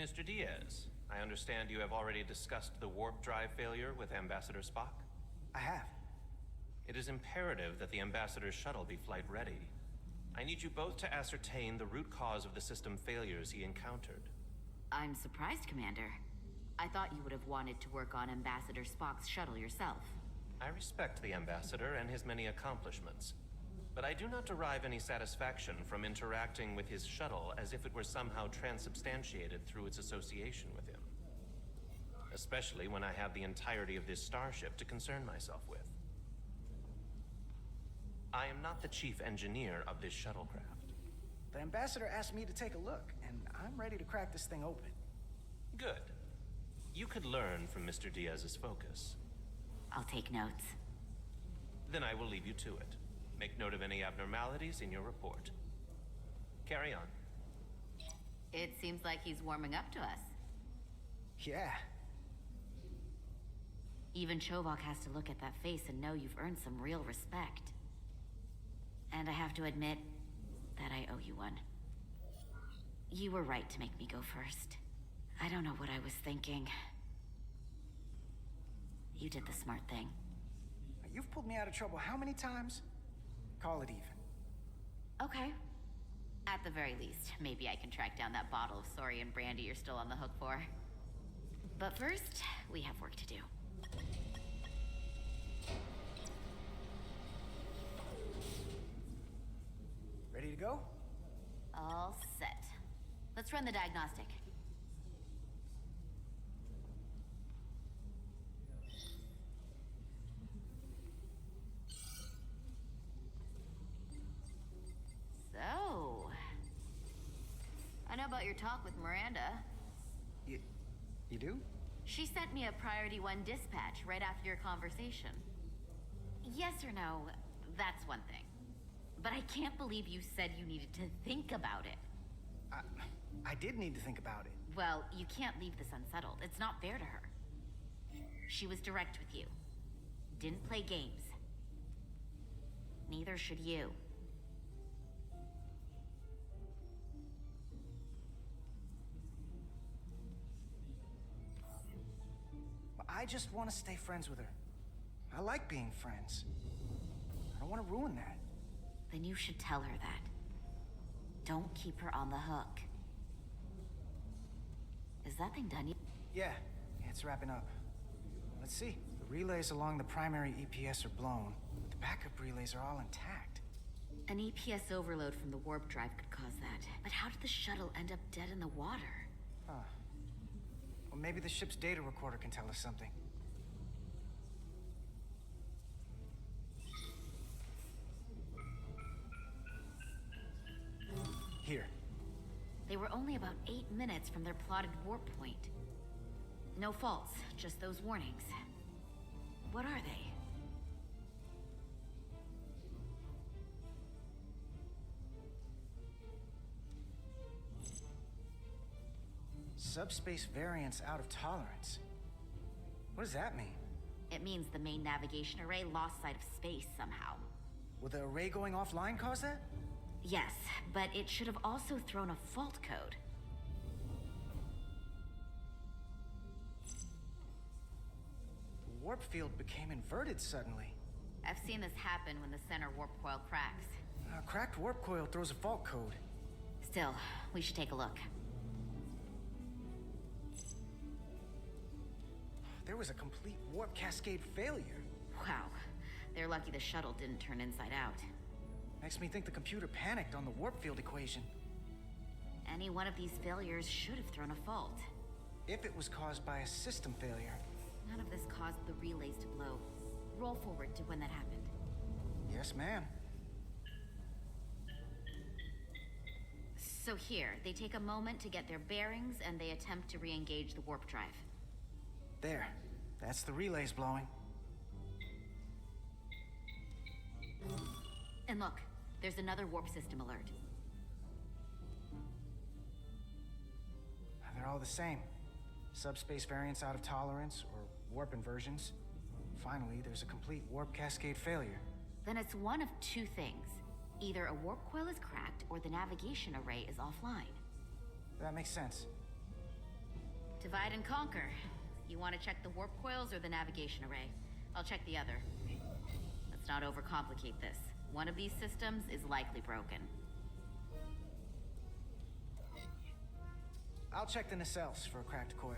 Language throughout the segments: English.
Mr. Diaz, I understand you have already discussed the warp drive failure with Ambassador Spock? I have. It is imperative that the Ambassador's shuttle be flight ready. I need you both to ascertain the root cause of the system failures he encountered. I'm surprised, Commander. I thought you would have wanted to work on Ambassador Spock's shuttle yourself. I respect the Ambassador and his many accomplishments, but I do not derive any satisfaction from interacting with his shuttle as if it were somehow transubstantiated through its association with him. Especially when I have the entirety of this starship to concern myself with. I am not the chief engineer of this shuttlecraft. The Ambassador asked me to take a look, and I'm ready to crack this thing open. Good. You could learn from Mr. Diaz's focus. I'll take notes. Then I will leave you to it. Make note of any abnormalities in your report. Carry on. It seems like he's warming up to us. Yeah. Even Chovok has to look at that face and know you've earned some real respect. And I have to admit that I owe you one. You were right to make me go first. I don't know what I was thinking. You did the smart thing. You've pulled me out of trouble how many times? Call it even. Okay. At the very least, maybe I can track down that bottle of Saurian brandy you're still on the hook for. But first, we have work to do. Ready to go? All set. Let's run the diagnostic. So, I know about your talk with Miranda. You do? She sent me a Priority 1 dispatch right after your conversation. Yes or no, that's one thing. But I can't believe you said you needed to think about it. I did need to think about it. Well, you can't leave this unsettled. It's not fair to her. She was direct with you. Didn't play games. Neither should you. I just want to stay friends with her. I like being friends. I don't want to ruin that. Then you should tell her that. Don't keep her on the hook. Is that thing done yet? Yeah, it's wrapping up. Let's see. The relays along the primary EPS are blown, but the backup relays are all intact. An EPS overload from the warp drive could cause that. But how did the shuttle end up dead in the water? Huh. Well, maybe the ship's data recorder can tell us something. Here. They were only about 8 minutes from their plotted warp point. No faults, just those warnings. What are they? Subspace variance out of tolerance. What does that mean? It means the main navigation array lost sight of space somehow. Will the array going offline cause that? Yes, but it should have also thrown a fault code. The warp field became inverted suddenly. I've seen this happen when the center warp coil cracks. A cracked warp coil throws a fault code. Still, we should take a look. There was a complete warp cascade failure. Wow, they're lucky the shuttle didn't turn inside out. Makes me think the computer panicked on the warp field equation. Any one of these failures should have thrown a fault. If it was caused by a system failure. None of this caused the relays to blow. Roll forward to when that happened. Yes, ma'am. So here, they take a moment to get their bearings and they attempt to re-engage the warp drive. There. That's the relays blowing. And look, there's another warp system alert. They're all the same. Subspace variance out of tolerance, or warp inversions. Finally, there's a complete warp cascade failure. Then it's one of two things. Either a warp coil is cracked, or the navigation array is offline. That makes sense. Divide and conquer. You want to check the warp coils or the navigation array? I'll check the other. Let's not overcomplicate this. One of these systems is likely broken. I'll check the nacelles for a cracked coil.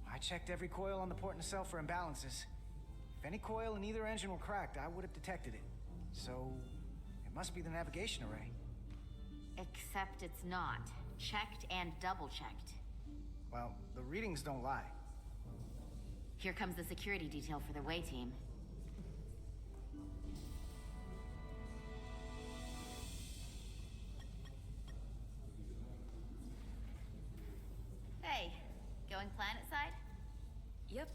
I checked every coil on the port nacelle for imbalances. If any coil in either engine were cracked, I would have detected it. So, it must be the navigation array. Except it's not. Checked and double-checked. Well, the readings don't lie. Here comes the security detail for the way team. Hey, going planet side? Yep,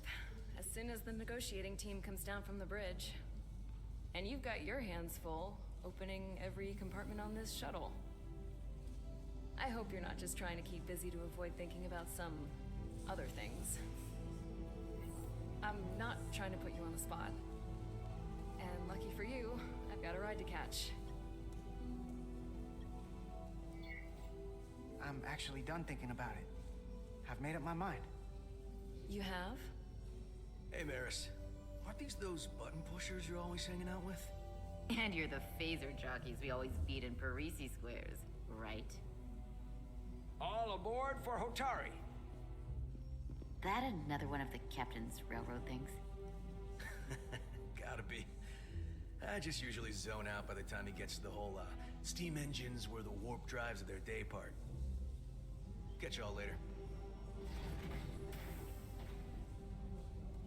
as soon as the negotiating team comes down from the bridge. And you've got your hands full, opening every compartment on this shuttle. I hope you're not just trying to keep busy to avoid thinking about some other things. I'm not trying to put you on the spot. And lucky for you, I've got a ride to catch. I'm actually done thinking about it. I've made up my mind. You have? Hey, Maris. Aren't these those button pushers you're always hanging out with? And you're the phaser jockeys we always beat in Parisi squares, right? All aboard for Hotari. That another one of the captain's railroad things? Gotta be. I just usually zone out by the time he gets to the whole, steam engines were the warp drives of their day part. Catch y'all later.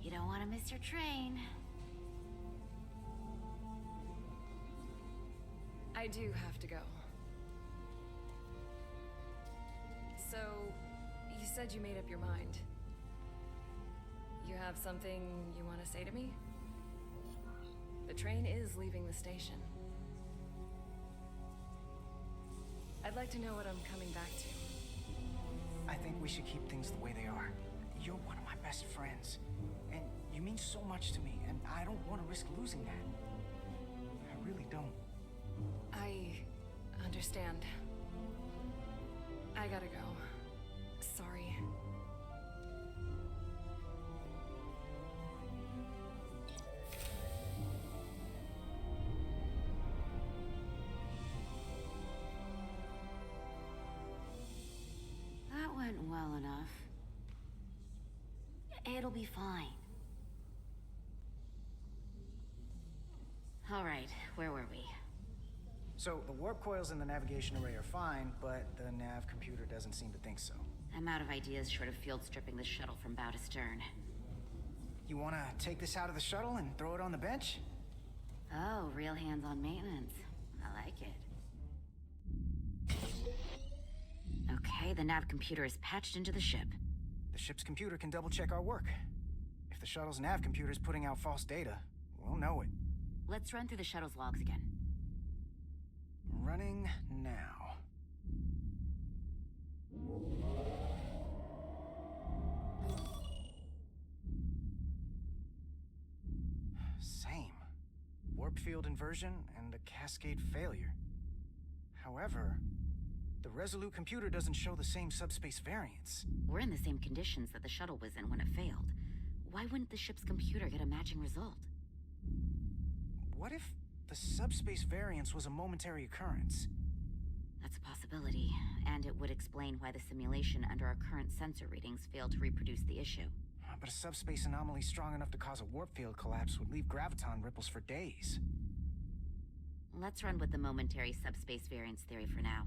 You don't want to miss your train. I do have to go. So, you said you made up your mind. You have something you want to say to me? The train is leaving the station. I'd like to know what I'm coming back to. I think we should keep things the way they are. You're one of my best friends. And you mean so much to me, and I don't want to risk losing that. I really don't. I understand. I gotta go. Sorry. That went well enough. It'll be fine. All right, where were we? So, the warp coils in the navigation array are fine, but the nav computer doesn't seem to think so. I'm out of ideas short of field stripping the shuttle from bow to stern. You wanna take this out of the shuttle and throw it on the bench? Oh, real hands-on maintenance. I like it. Okay, the nav computer is patched into the ship. The ship's computer can double-check our work. If the shuttle's nav computer is putting out false data, we'll know it. Let's run through the shuttle's logs again. Running now. Same. Warp field inversion and a cascade failure. However, the Resolute computer doesn't show the same subspace variance. We're in the same conditions that the shuttle was in when it failed. Why wouldn't the ship's computer get a matching result? What if the subspace variance was a momentary occurrence? That's a possibility, and it would explain why the simulation under our current sensor readings failed to reproduce the issue. But a subspace anomaly strong enough to cause a warp field collapse would leave graviton ripples for days. Let's run with the momentary subspace variance theory for now.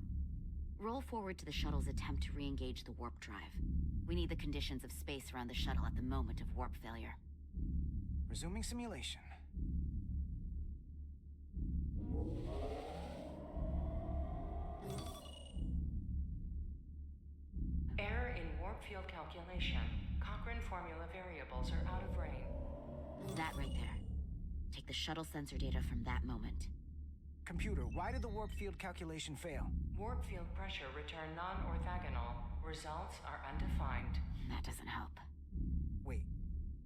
Roll forward to the shuttle's attempt to re-engage the warp drive. We need the conditions of space around the shuttle at the moment of warp failure. Resuming simulation. Error in warp field calculation. Cochrane formula variables are out of range. That right there. Take the shuttle sensor data from that moment. Computer, why did the warp field calculation fail? Warp field pressure return non-orthogonal. Results are undefined. That doesn't help. Wait,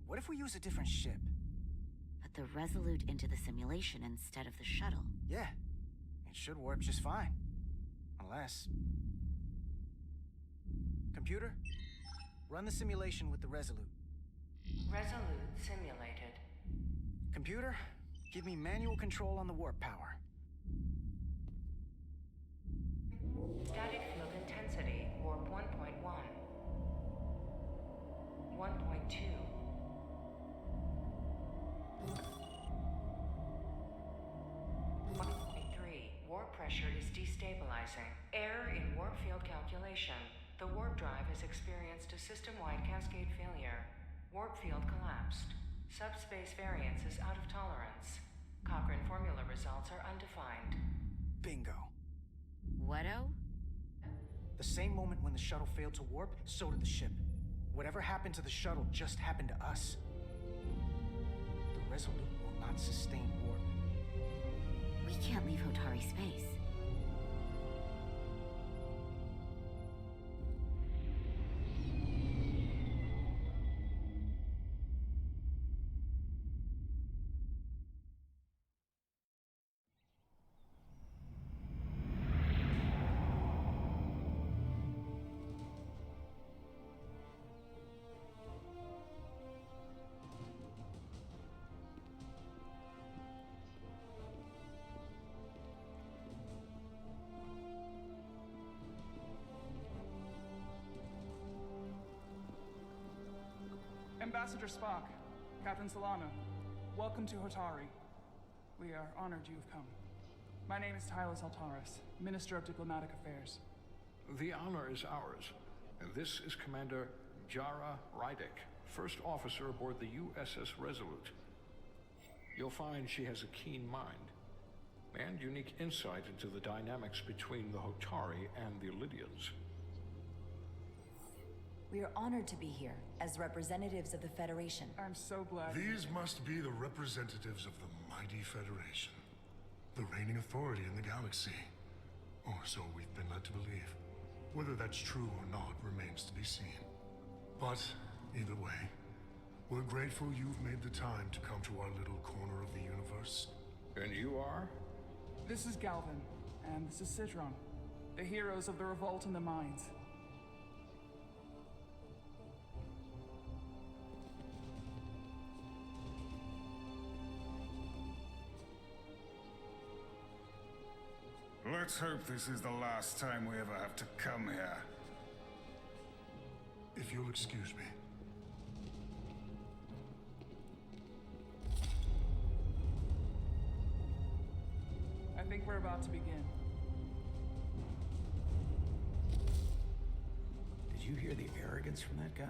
what if we use a different ship? Put the Resolute into the simulation instead of the shuttle. Yeah, it should warp just fine. Unless... Computer, run the simulation with the Resolute. Resolute simulated. Computer, give me manual control on the warp power. Static field intensity, warp 1.1. 1.2. Warp pressure is destabilizing. Error in warp field calculation. The warp drive has experienced a system-wide cascade failure. Warp field collapsed. Subspace variance is out of tolerance. Cochrane formula results are undefined. Bingo. What-o? The same moment when the shuttle failed to warp, so did the ship. Whatever happened to the shuttle just happened to us. The Resolute will not sustain warp. We can't leave Hotari space. Ambassador Spock, Captain Solano, welcome to Hotari. We are honored you've come. My name is Tylos Altaris, Minister of Diplomatic Affairs. The honor is ours, and this is Commander Jara Rydick, first officer aboard the USS Resolute. You'll find she has a keen mind, and unique insight into the dynamics between the Hotari and the Lydians. We are honored to be here as representatives of the Federation. I'm so glad. These must be the representatives of the mighty Federation. The reigning authority in the galaxy. Or so we've been led to believe. Whether that's true or not remains to be seen. But, either way, we're grateful you've made the time to come to our little corner of the universe. And you are? This is Galvin, and this is Citron, the heroes of the revolt in the mines. Let's hope this is the last time we ever have to come here. If you'll excuse me. I think we're about to begin. Did you hear the arrogance from that guy?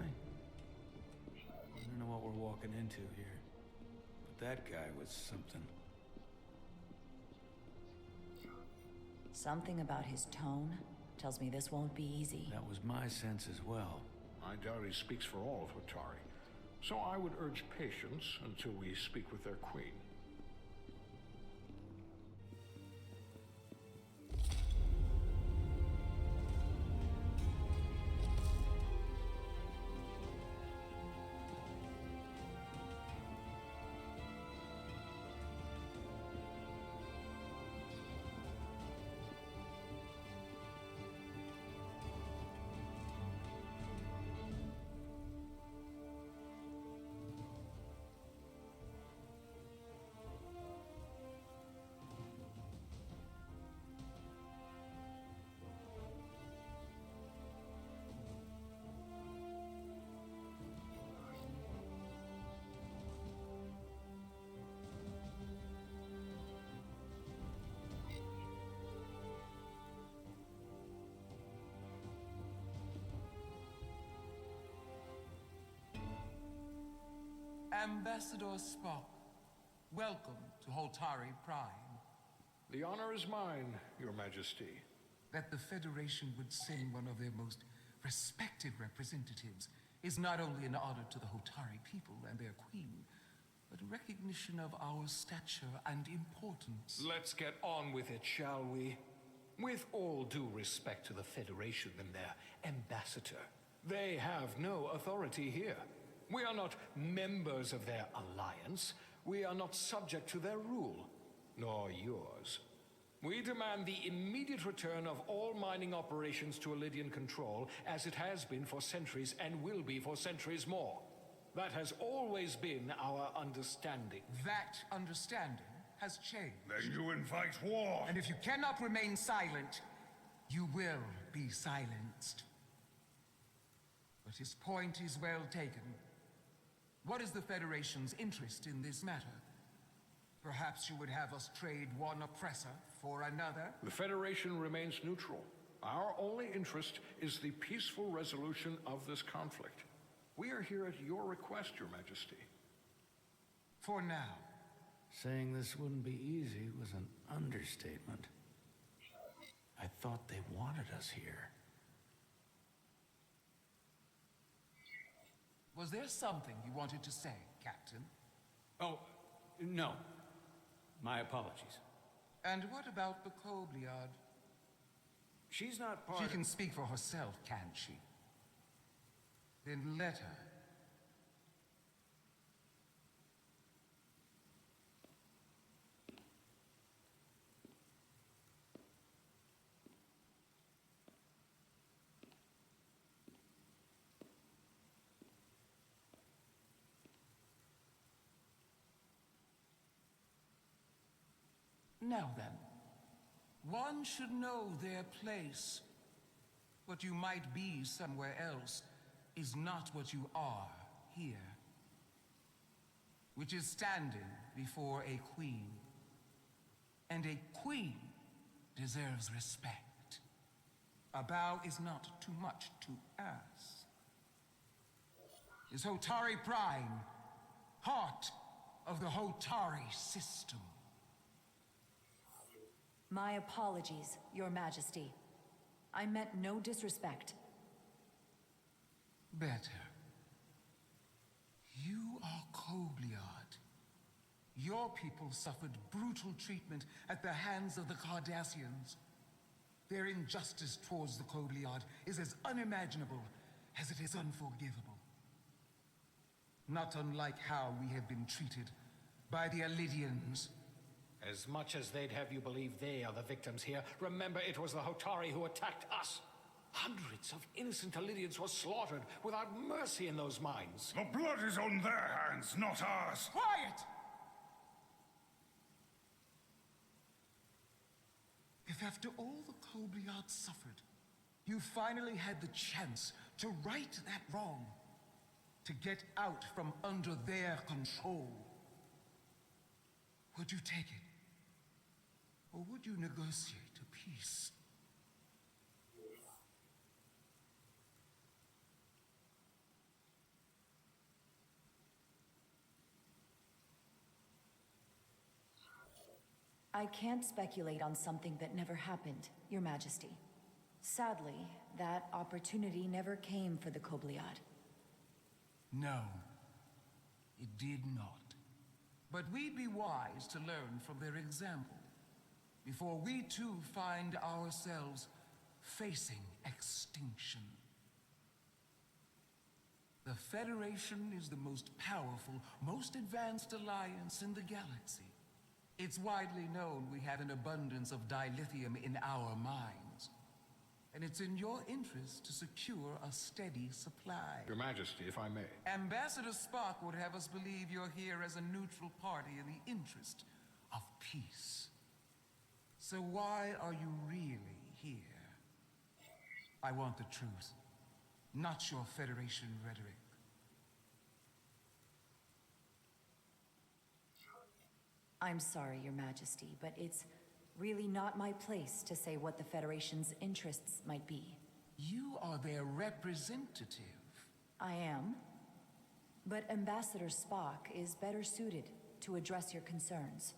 I don't know what we're walking into here, but that guy was something. Something about his tone, Tells me this won't be easy. That was my sense as well. I doubt he speaks for all of Hotari. So I would urge patience until we speak with their queen. Ambassador Spock, welcome to Holtari Prime. The honor is mine, Your Majesty. That the Federation would send one of their most respected representatives is not only an honor to the Holtari people and their queen, but a recognition of our stature and importance. Let's get on with it, shall we? With all due respect to the Federation and their ambassador, they have no authority here. We are not members of their alliance. We are not subject to their rule, nor yours. We demand the immediate return of all mining operations to Elydian control, as it has been for centuries and will be for centuries more. That has always been our understanding. That understanding has changed. Then you invite war. And if you cannot remain silent, you will be silenced. But his point is well taken. What is the Federation's interest in this matter? Perhaps you would have us trade one oppressor for another? The Federation remains neutral. Our only interest is the peaceful resolution of this conflict. We are here at your request, Your Majesty. For now. Saying this wouldn't be easy was an understatement. I thought they wanted us here. Was there something you wanted to say, Captain? Oh, no. My apologies. And what about the Kobliad? She's not part She of... can speak for herself, can't she? Then let her. Now then, one should know their place. What you might be somewhere else is not what you are here. Which is standing before a queen. And a queen deserves respect. A bow is not too much to ask. Is Hotari Prime, heart of the Hotari system? My apologies, Your Majesty. I meant no disrespect. Better. You are Kobliad. Your people suffered brutal treatment at the hands of the Cardassians. Their injustice towards the Kobliad is as unimaginable as it is unforgivable. Not unlike how we have been treated by the Elydians. As much as they'd have you believe they are the victims here, remember it was the Hotari who attacked us. Hundreds of innocent Elydians were slaughtered without mercy in those mines. The blood is on their hands, not ours. Quiet! If after all the Kobliad suffered, you finally had the chance to right that wrong, to get out from under their control, would you take it? Or would you negotiate a peace? I can't speculate on something that never happened, Your Majesty. Sadly, that opportunity never came for the Kobliad. No, it did not. But we'd be wise to learn from their example before we too find ourselves facing extinction. The Federation is the most powerful, most advanced alliance in the galaxy. It's widely known we have an abundance of dilithium in our mines. And it's in your interest to secure a steady supply. Your Majesty, if I may. Ambassador Spock would have us believe you're here as a neutral party in the interest of peace. So why are you really here? I want the truth, not your Federation rhetoric. I'm sorry, Your Majesty, but it's really not my place to say what the Federation's interests might be. You are their representative. I am. But Ambassador Spock is better suited to address your concerns.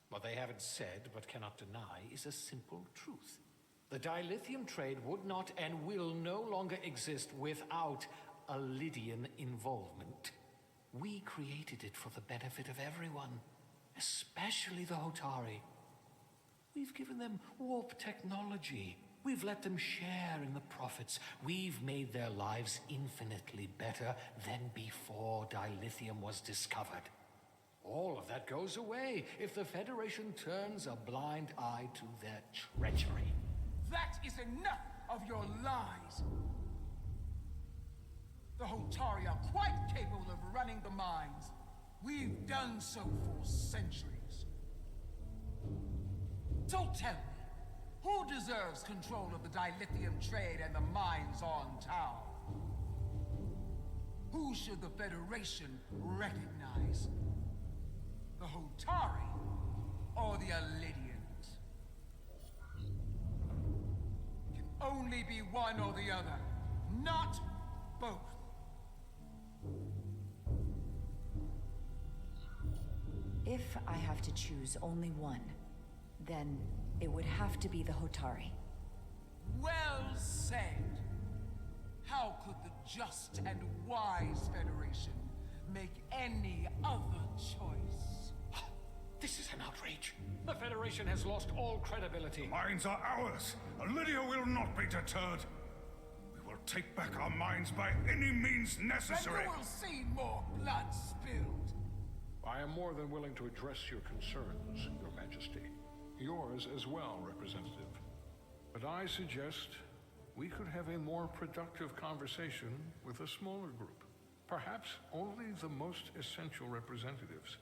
What they haven't said, but cannot deny, is a simple truth. The dilithium trade would not and will no longer exist without a Lydian involvement. We created it for the benefit of everyone, especially the Hotari. We've given them warp technology. We've let them share in the profits. We've made their lives infinitely better than before dilithium was discovered. All of that goes away if the Federation turns a blind eye to their treachery. That is enough of your lies! The Hotari are quite capable of running the mines. We've done so for centuries. So tell me, who deserves control of the dilithium trade and the mines on Tau? Who should the Federation recognize? The Hotari or the Alydians? It can only be one or the other, not both. If I have to choose only one, then it would have to be the Hotari. Well said. How could the just and wise Federation make any other choice? This is an outrage. The Federation has lost all credibility. The mines are ours. Lydia will not be deterred. We will take back our mines by any means necessary. And you will see more blood spilled. I am more than willing to address your concerns, Your Majesty. Yours as well, Representative. But I suggest we could have a more productive conversation with a smaller group. Perhaps only the most essential representatives.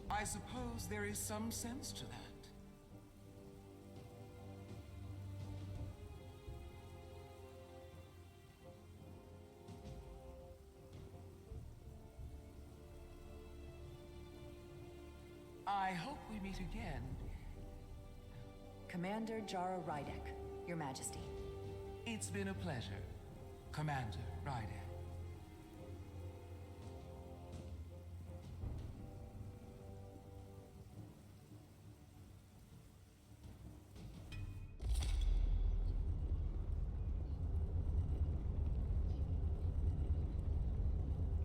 I suppose there is some sense to that. I hope we meet again. Commander Jara Rydek, Your Majesty. It's been a pleasure, Commander Rydek.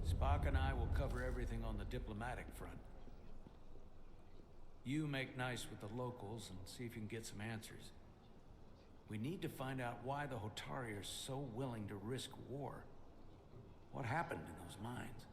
Spock and I will cover everything on the diplomatic front. You make nice with the locals and see if you can get some answers. We need to find out why the Hotari are so willing to risk war. What happened in those mines?